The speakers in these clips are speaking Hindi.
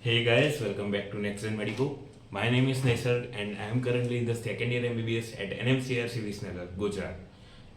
Hey guys, welcome back to Next Gen Medico. My name is Nesar and I am currently in the second year MBBS at NMCRC Visnagar, Gujarat.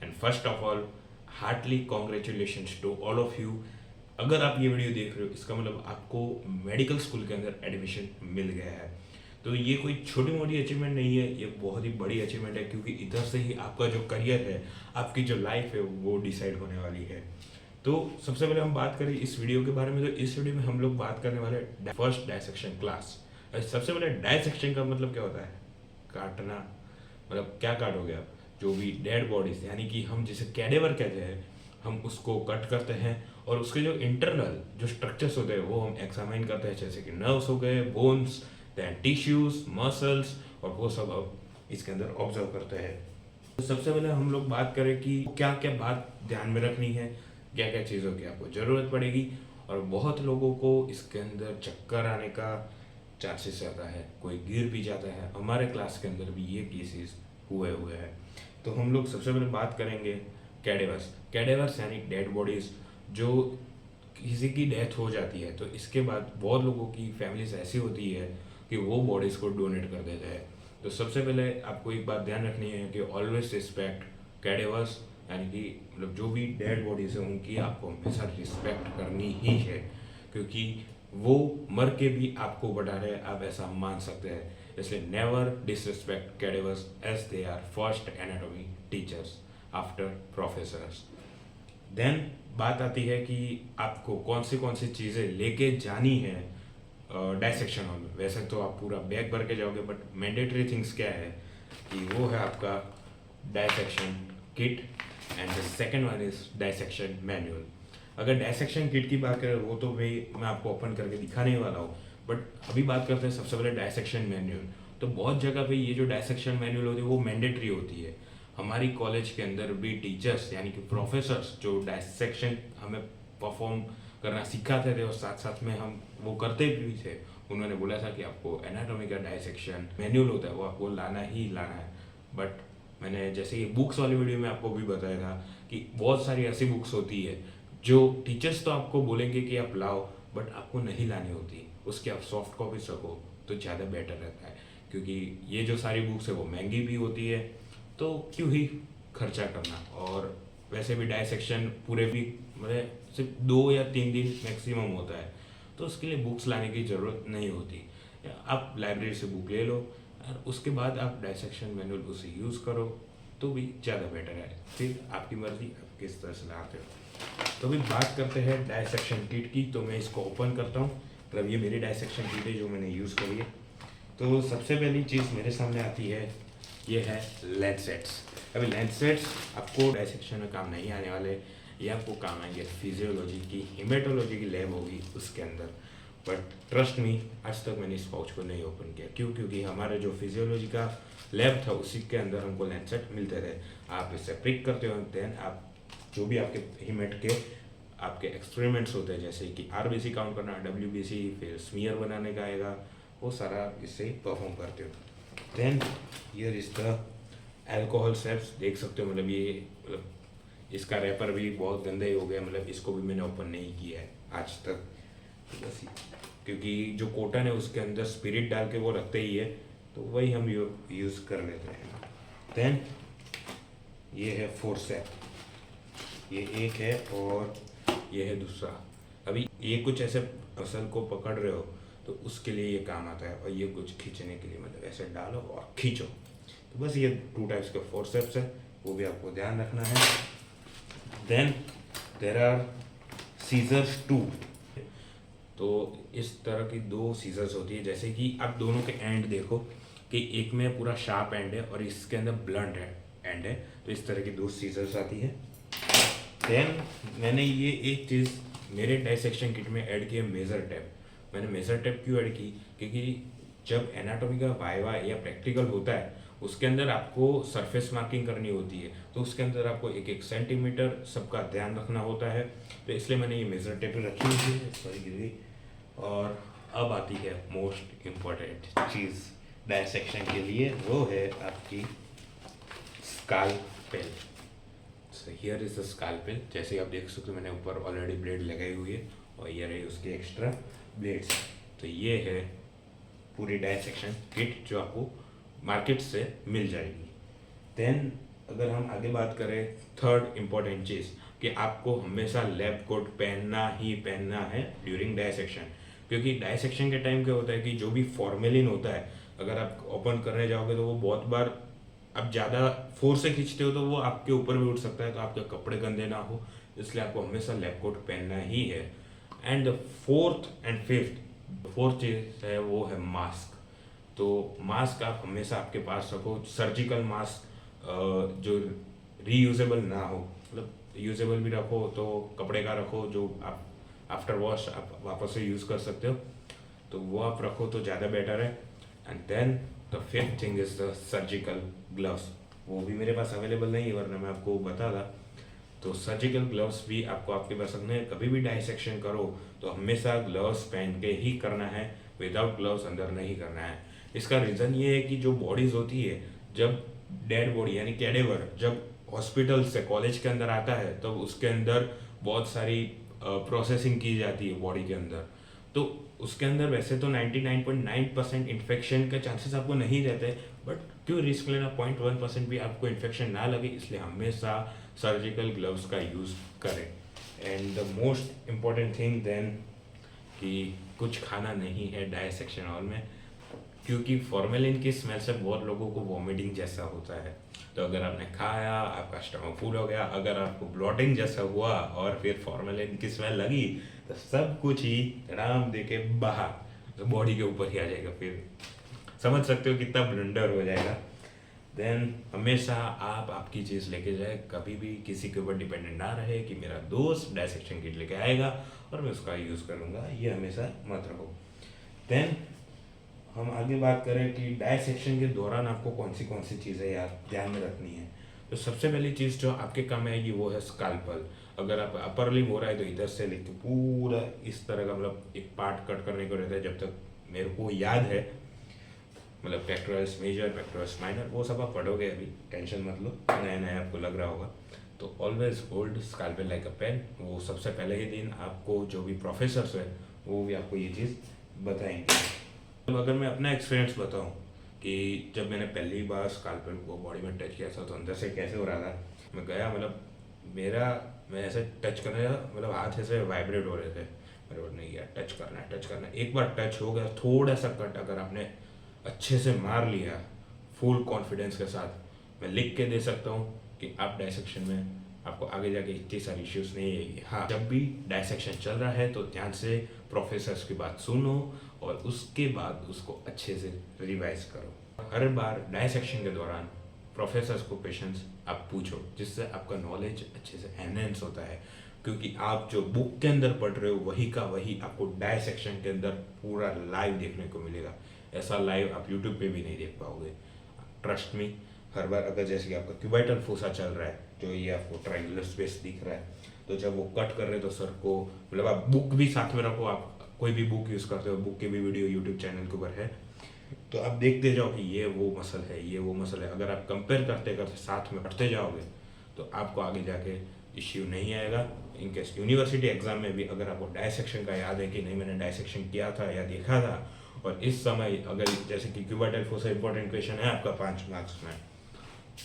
And first of all, heartily congratulations to all of you. अगर आप ये वीडियो देख रहे हो इसका मतलब आपको मेडिकल स्कूल के अंदर एडमिशन मिल गया है। तो ये कोई छोटी मोटी अचीवमेंट नहीं है, ये बहुत ही बड़ी अचीवमेंट है क्योंकि इधर से ही आपका जो करियर है, आपकी जो लाइफ है वो डिसाइड होने वाली है। तो सबसे पहले हम बात करें इस वीडियो के बारे में, तो इस वीडियो में हम लोग बात करने वाले फर्स्ट डायसेक्शन क्लास। सबसे पहले डायसेक्शन का मतलब क्या होता है? काटना। मतलब क्या काटोगे आप? जो भी डेड बॉडीज यानी कि हम जिसे कैडेवर कहते हैं, हम उसको कट करते हैं और उसके जो इंटरनल जो स्ट्रक्चर्स होते हैं वो हम एग्जामिन करते हैं, जैसे कि नर्व्स हो गए, बोन्स, देन टिश्यूज, मसल्स, और वो सब अब इसके अंदर ऑब्जर्व करते हैं। तो सबसे पहले हम लोग बात करें कि क्या क्या बात ध्यान में रखनी है, क्या क्या चीज़ों की आपको ज़रूरत पड़ेगी। और बहुत लोगों को इसके अंदर चक्कर आने का चांसेस रहता है, कोई गिर भी जाता है। हमारे क्लास के अंदर भी ये केसेस हुए हुए हैं। तो हम लोग सबसे पहले बात करेंगे कैडेवर्स। कैडेवर्स यानी डेड बॉडीज, जो किसी की डेथ हो जाती है तो इसके बाद बहुत लोगों की फैमिलीज ऐसी होती है कि वो बॉडीज़ को डोनेट कर देते हैं। तो सबसे पहले आपको एक बात ध्यान रखनी है कि ऑलवेज रिस्पेक्ट कैडेवर्स, यानी कि मतलब जो भी डेड बॉडीज है उनकी आपको हमेशा रिस्पेक्ट करनी ही है, क्योंकि वो मर के भी आपको बता रहे हैं, आप ऐसा मान सकते हैं। इसलिए never disrespect cadavers as they are first anatomy teachers after professors. Then बात आती है कि आपको कौन सी चीज़ें लेके जानी है डायसेक्शन हॉल में। वैसे तो आप पूरा बैग भर के जाओगे, बट मैंडेटरी थिंग्स क्या है कि वो है आपका dissection kit and the second one is dissection manual. अगर डायसेक्शन किट की बात करें वो तो भाई मैं आपको ओपन करके दिखाने वाला हूँ, बट अभी बात करते हैं सबसे पहले डायसेक्शन मैनुअल। तो बहुत जगह पे ये जो डायसेक्शन मैनुअल होती है वो मैंडेटरी होती है। हमारी कॉलेज के अंदर भी टीचर्स यानी कि प्रोफेसर्स जो डायसेक्शन हमें परफॉर्म करना सिखाते थे और साथ साथ में हम वो करते भी थे, उन्होंने बोला था कि आपको एनाटॉमी का डायसेक्शन मैनुअल होता है वो आपको लाना ही लाना है। बट मैंने जैसे ये बुक्स वाली वीडियो में आपको भी बताया था कि बहुत सारी ऐसी बुक्स होती है जो टीचर्स तो आपको बोलेंगे कि आप लाओ, बट आपको नहीं लानी होती। उसकी आप सॉफ्ट कॉपी रखो तो ज़्यादा बेटर रहता है, क्योंकि ये जो सारी बुक्स है वो महंगी भी होती है, तो क्यों ही खर्चा करना। और वैसे भी डायसेक्शन पूरे वीक मतलब सिर्फ 2 या 3 दिन मैक्सिमम होता है, तो उसके लिए बुक्स लाने की ज़रूरत नहीं होती। आप लाइब्रेरी से बुक ले लो और उसके बाद आप डायसेक्शन मैनुअल उसे यूज़ करो तो भी ज़्यादा बेटर है। फिर आपकी मर्ज़ी आप किस तरह से लाते हो। तो अभी बात करते हैं डायसेक्शन किट की। तो मैं इसको ओपन करता हूँ, मतलब ये मेरी डायसेक्शन किट है जो मैंने यूज़ करी है। तो सबसे पहली चीज़ मेरे सामने आती है, ये है लेंसेट्स। अभी लेंसेट्स आपको डायसेक्शन में काम नहीं आने वाले, ये आपको काम आएंगे फिजियोलॉजी की, हिमेटोलॉजी की लैब होगी उसके अंदर। बट ट्रस्ट मी, आज तक मैंने इस पाउच को नहीं ओपन किया। क्यों? क्योंकि हमारे जो फिजियोलॉजी का लैब था उसी के अंदर हमको लेंसेट मिलते थे। आप इससे प्रिक करते हो, देन आप जो भी आपके हिमेट के आपके एक्सपेरिमेंट्स होते हैं, जैसे कि आरबीसी काउंट करना, डब्ल्यूबीसी, फिर स्मीयर बनाने का आएगा, वो सारा आप इससे परफॉर्म करते हो। Then here is the alcohol steps, देख सकते हो। मतलब ये मतलब इसका रैपर भी बहुत गंदा ही हो गया, मतलब इसको भी मैंने ओपन नहीं किया है आज तक। तो बस क्योंकि जो कॉटन है उसके अंदर स्पिरिट डाल के वो रखते ही है, तो वही हम यूज़ कर लेते हैं। देन ये है फोर्सेप, ये एक है और ये है दूसरा। अभी ये कुछ ऐसे फसल को पकड़ रहे हो तो उसके लिए ये काम आता है, और ये कुछ खींचने के लिए, मतलब ऐसे डालो और खींचो। तो बस ये 2 टाइप्स के फोर्सेप्स है, वो भी आपको ध्यान रखना है। Then there are scissors 2। तो इस तरह की 2 सीजर्स होती है, जैसे कि आप दोनों के एंड देखो कि एक में पूरा शार्प एंड है और इसके अंदर ब्लंट एंड है। तो इस तरह की 2 सीजर्स आती है। देन मैंने ये एक चीज़ मेरे डायसेक्शन किट में ऐड की है, मेज़र टेप। मैंने मेज़र टेप क्यों ऐड की? क्योंकि जब एनाटॉमी का वाइवा या प्रैक्टिकल होता है उसके अंदर आपको सरफेस मार्किंग करनी होती है, तो उसके अंदर आपको 1-1 सेंटीमीटर सबका ध्यान रखना होता है। तो इसलिए मैंने ये मेज़र टेप रखी हुई है, सॉरी गिर गई। और अब आती है मोस्ट इम्पॉर्टेंट चीज़ डायसेक्शन के लिए, वो है आपकी scalpel. So here is the scalpel. जैसे आप देख सकते हो मैंने ऊपर ऑलरेडी ब्लेड लगाई हुई है और ये रही उसके एक्स्ट्रा ब्लेड्स। तो ये है पूरी डायसेक्शन किट जो आपको मार्केट से मिल जाएगी। देन अगर हम आगे बात करें थर्ड इम्पॉर्टेंट चीज़ कि आपको हमेशा लैब कोट पहनना ही पहनना है ड्यूरिंग डायसेक्शन, क्योंकि डायसेक्शन के टाइम क्या होता है कि जो भी फॉर्मेलिन होता है अगर आप ओपन करने जाओगे तो वो बहुत बार आप ज़्यादा फोर्स से खींचते हो तो वो आपके ऊपर भी उठ सकता है, तो आपके कपड़े गंदे ना हो, इसलिए आपको हमेशा लैब कोट पहनना ही है। एंड फोर्थ एंड फोर्थ चीज़ है वो है मास्क। तो मास्क आप हमेशा आपके पास रखो, सर्जिकल मास्क जो रीयूजेबल ना हो, मतलब यूजेबल भी रखो तो कपड़े का रखो जो आप आफ्टर वॉश आप वापस से यूज़ कर सकते हो, तो वो आप रखो तो ज़्यादा बेटर है। And then the fifth thing is the surgical gloves. वो भी मेरे पास अवेलेबल नहीं है वरना मैं आपको बताता। तो सर्जिकल ग्लव्स भी आपको आपके पास रखने हैं। कभी भी डाइसेक्शन करो तो हमेशा ग्लव्स पहन के ही करना है, विदाउट ग्लव्स अंदर नहीं करना है। इसका रीज़न ये है कि जो बॉडीज़ होती है, जब डेड बॉडी यानी कैडेवर जब हॉस्पिटल से कॉलेज के अंदर आता है तब उसके अंदर बहुत सारी प्रोसेसिंग की जाती है बॉडी के अंदर, तो उसके अंदर वैसे तो 99.9% इन्फेक्शन के चांसेस आपको नहीं रहते, बट क्यों रिस्क लेना, 0.1% भी आपको इन्फेक्शन ना लगे, इसलिए हमेशा सर्जिकल ग्लव्स का यूज़ करें। And the most important thing then कि कुछ खाना नहीं है डायसेक्शन हॉल में, क्योंकि फॉर्मेलिन की स्मेल से बहुत लोगों को वॉमिटिंग जैसा होता है। तो अगर आपने खाया आपका स्टमक फुल हो गया, अगर आपको ब्लॉटिंग जैसा हुआ और फिर फॉर्मेलिन की स्मेल लगी तो सब कुछ ही राम दे के बाहर, तो बॉडी के ऊपर ही आ जाएगा, फिर समझ सकते हो कितना ब्लंडर हो जाएगा। देन हमेशा आप आपकी चीज़ लेके जाए, कभी भी किसी के ऊपर डिपेंडेंट ना रहे कि मेरा दोस्त डायसेक्शन किट लेके आएगा और मैं उसका यूज़ करूँगा, ये हमेशा मत रखो। देन हम आगे बात करें कि डायसेक्शन के दौरान आपको कौन सी चीज़ें याद ध्यान में रखनी है। तो सबसे पहली चीज़ जो आपके काम आएगी वो है स्काल्पल। अगर आप अपर लिप हो रहा है तो इधर से लेके पूरा इस तरह का मतलब एक पार्ट कट करने को रहता है, जब तक मेरे को याद है, मतलब पेक्टोरल्स मेजर पेक्टोरल्स माइनर वो सब आप पढ़ोगे, अभी टेंशन मत लो, नया नया आपको लग रहा होगा। तो always hold scalpel like a pen. वो सबसे पहले ही दिन आपको जो भी प्रोफेसर्स है वो भी आपको ये चीज़ बताएंगे। तो अगर मैं अपना एक्सपीरियंस बताऊं कि जब मैंने पहली बार स्काल्पेल को बॉडी में टच किया था तो अंदर से कैसे हो रहा था, मैं गया, मतलब मैं ऐसे टच कर रहा था, मतलब हाथ ऐसे वाइब्रेट हो रहे थे, मेरे को नहीं गया, टच करना है। एक बार टच हो गया, थोड़ा सा कट अगर आपने अच्छे से मार लिया फुल कॉन्फिडेंस के साथ, मैं लिख के दे सकता हूँ कि आप डायसेक्शन में आपको आगे जाके इतनी सारी इश्यूज नहीं आएगी। हाँ, जब भी डायसेक्शन चल रहा है तो ध्यान से प्रोफेसर्स की बात सुनो और उसके बाद उसको अच्छे से रिवाइज करो। हर बार डायसेक्शन के दौरान प्रोफेसर्स को क्वेश्चंस आप पूछो, जिससे आपका नॉलेज अच्छे से एनहेंस होता है, क्योंकि आप जो बुक के अंदर पढ़ रहे हो वही का वही आपको डायसेक्शन के अंदर पूरा लाइव देखने को मिलेगा। ऐसा लाइव आप यूट्यूब पे भी नहीं देख पाओगे, ट्रस्ट मी। हर बार अगर जैसे कि आपका क्यूबाइटल फोसा चल रहा है, जो ये आपको ट्रायंगुलर स्पेस दिख रहा है, तो जब वो कट कर रहे हैं तो सर को, मतलब आप बुक भी साथ में रखो, आप कोई भी बुक यूज़ करते हो, बुक की भी वीडियो यूट्यूब चैनल के ऊपर है, तो आप देखते जाओ कि ये वो मसल है, ये वो मसल है। अगर आप कंपेयर करते करते साथ में पढ़ते जाओगे तो आपको आगे जाके इश्यू नहीं आएगा। इनकेस यूनिवर्सिटी एग्जाम में भी अगर आपको डायसेक्शन का याद है कि नहीं मैंने डायसेक्शन किया था या देखा था, और इस समय अगर जैसे कि क्यूबाइटल फोसा इंपॉर्टेंट क्वेश्चन है आपका 5 मार्क्स में,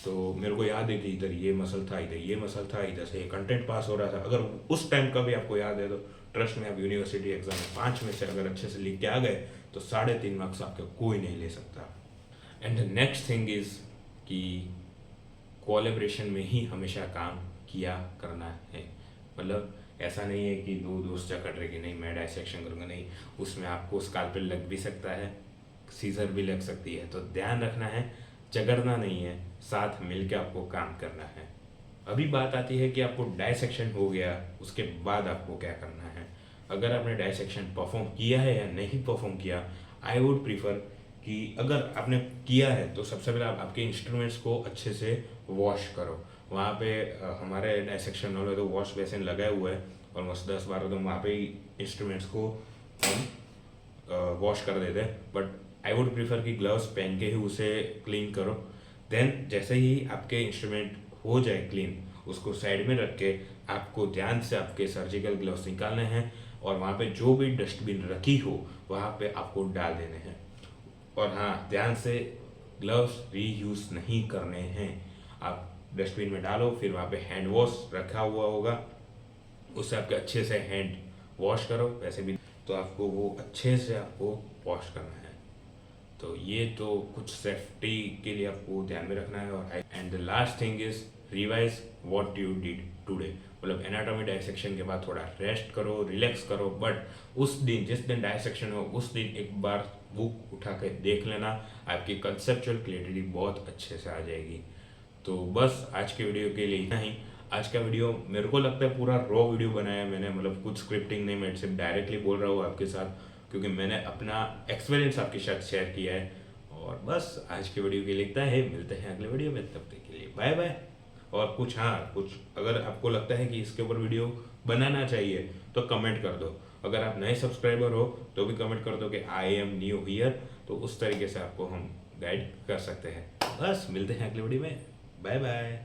तो मेरे को याद है कि इधर ये मसल था, इधर ये मसल था, इधर से ये कंटेंट पास हो रहा था, अगर उस टाइम का भी आपको याद है तो ट्रस्ट में आप यूनिवर्सिटी एग्जाम में 5 में से अगर अच्छे से लिख के आ गए तो 3.5 मार्क्स आपके कोई नहीं ले सकता। And the next thing is कि कोलैबोरेशन में ही हमेशा काम किया करना है। मतलब ऐसा नहीं है कि दो दोस्त जकड़ रहे कि नहीं मैं डायसेक्शन करूँगा, नहीं, उसमें आपको स्काल्पेल लग भी सकता है, सीजर भी लग सकती है, तो ध्यान रखना है, झगड़ना नहीं है, साथ मिलकर आपको काम करना है। अभी बात आती है कि आपको डायसेक्शन हो गया, उसके बाद आपको क्या करना है। अगर आपने डायसेक्शन परफॉर्म किया है या नहीं परफॉर्म किया, आई वुड प्रीफर कि अगर आपने किया है तो सबसे पहले आप आपके इंस्ट्रूमेंट्स को अच्छे से वॉश करो। वहाँ पे हमारे डायसेक्शन हॉल में तो वॉश बेसिन लगाए हुए है, ऑलमोस्ट 10-12 तो वहाँ पे ही इंस्ट्रूमेंट्स को हम वॉश कर देते हैं, बट आई वुड प्रीफर कि ग्लव्स पहन के ही उसे क्लीन करो। देन जैसे ही आपके इंस्ट्रूमेंट हो जाए क्लीन, उसको साइड में रख के आपको ध्यान से आपके सर्जिकल ग्लव्स निकालने हैं, और वहाँ पे जो भी डस्टबिन रखी हो वहाँ पे आपको डाल देने हैं। और हाँ, ध्यान से ग्लव्स रीयूज नहीं करने हैं। आप डस्टबिन में डालो, फिर वहाँ पे हैंड वॉश रखा हुआ होगा, उससे आपके अच्छे से हैंड वॉश करो। वैसे भी तो आपको वो अच्छे से आपको वॉश करना है। तो ये तो कुछ सेफ्टी के लिए आपको ध्यान में रखना है। और and the last thing is revise what you did today. मतलब एनाटॉमी डायसेक्शन के बाद थोड़ा रेस्ट करो, रिलैक्स करो, बट उस दिन जिस दिन डायसेक्शन हो उस दिन एक बार बुक उठा के देख लेना, आपकी कंसेप्चुअल क्लियरिटी बहुत अच्छे से आ जाएगी। तो बस आज के वीडियो के लिए इतना ही। आज का वीडियो मेरे को लगता है पूरा रॉ वीडियो बनाया मैंने, मतलब कुछ स्क्रिप्टिंग नहीं, मैं सिर्फ डायरेक्टली बोल रहा हूँ आपके साथ, क्योंकि मैंने अपना एक्सपीरियंस आपके साथ शेयर किया है। और बस आज के वीडियो के लिए इतना है, मिलते हैं अगले वीडियो में, तब तक के लिए बाय बाय। और कुछ कुछ अगर आपको लगता है कि इसके ऊपर वीडियो बनाना चाहिए तो कमेंट कर दो। अगर आप नए सब्सक्राइबर हो तो भी कमेंट कर दो कि आई एम न्यू हियर, तो उस तरीके से आपको हम गाइड कर सकते हैं। बस मिलते हैं अगले वीडियो में, बाय बाय।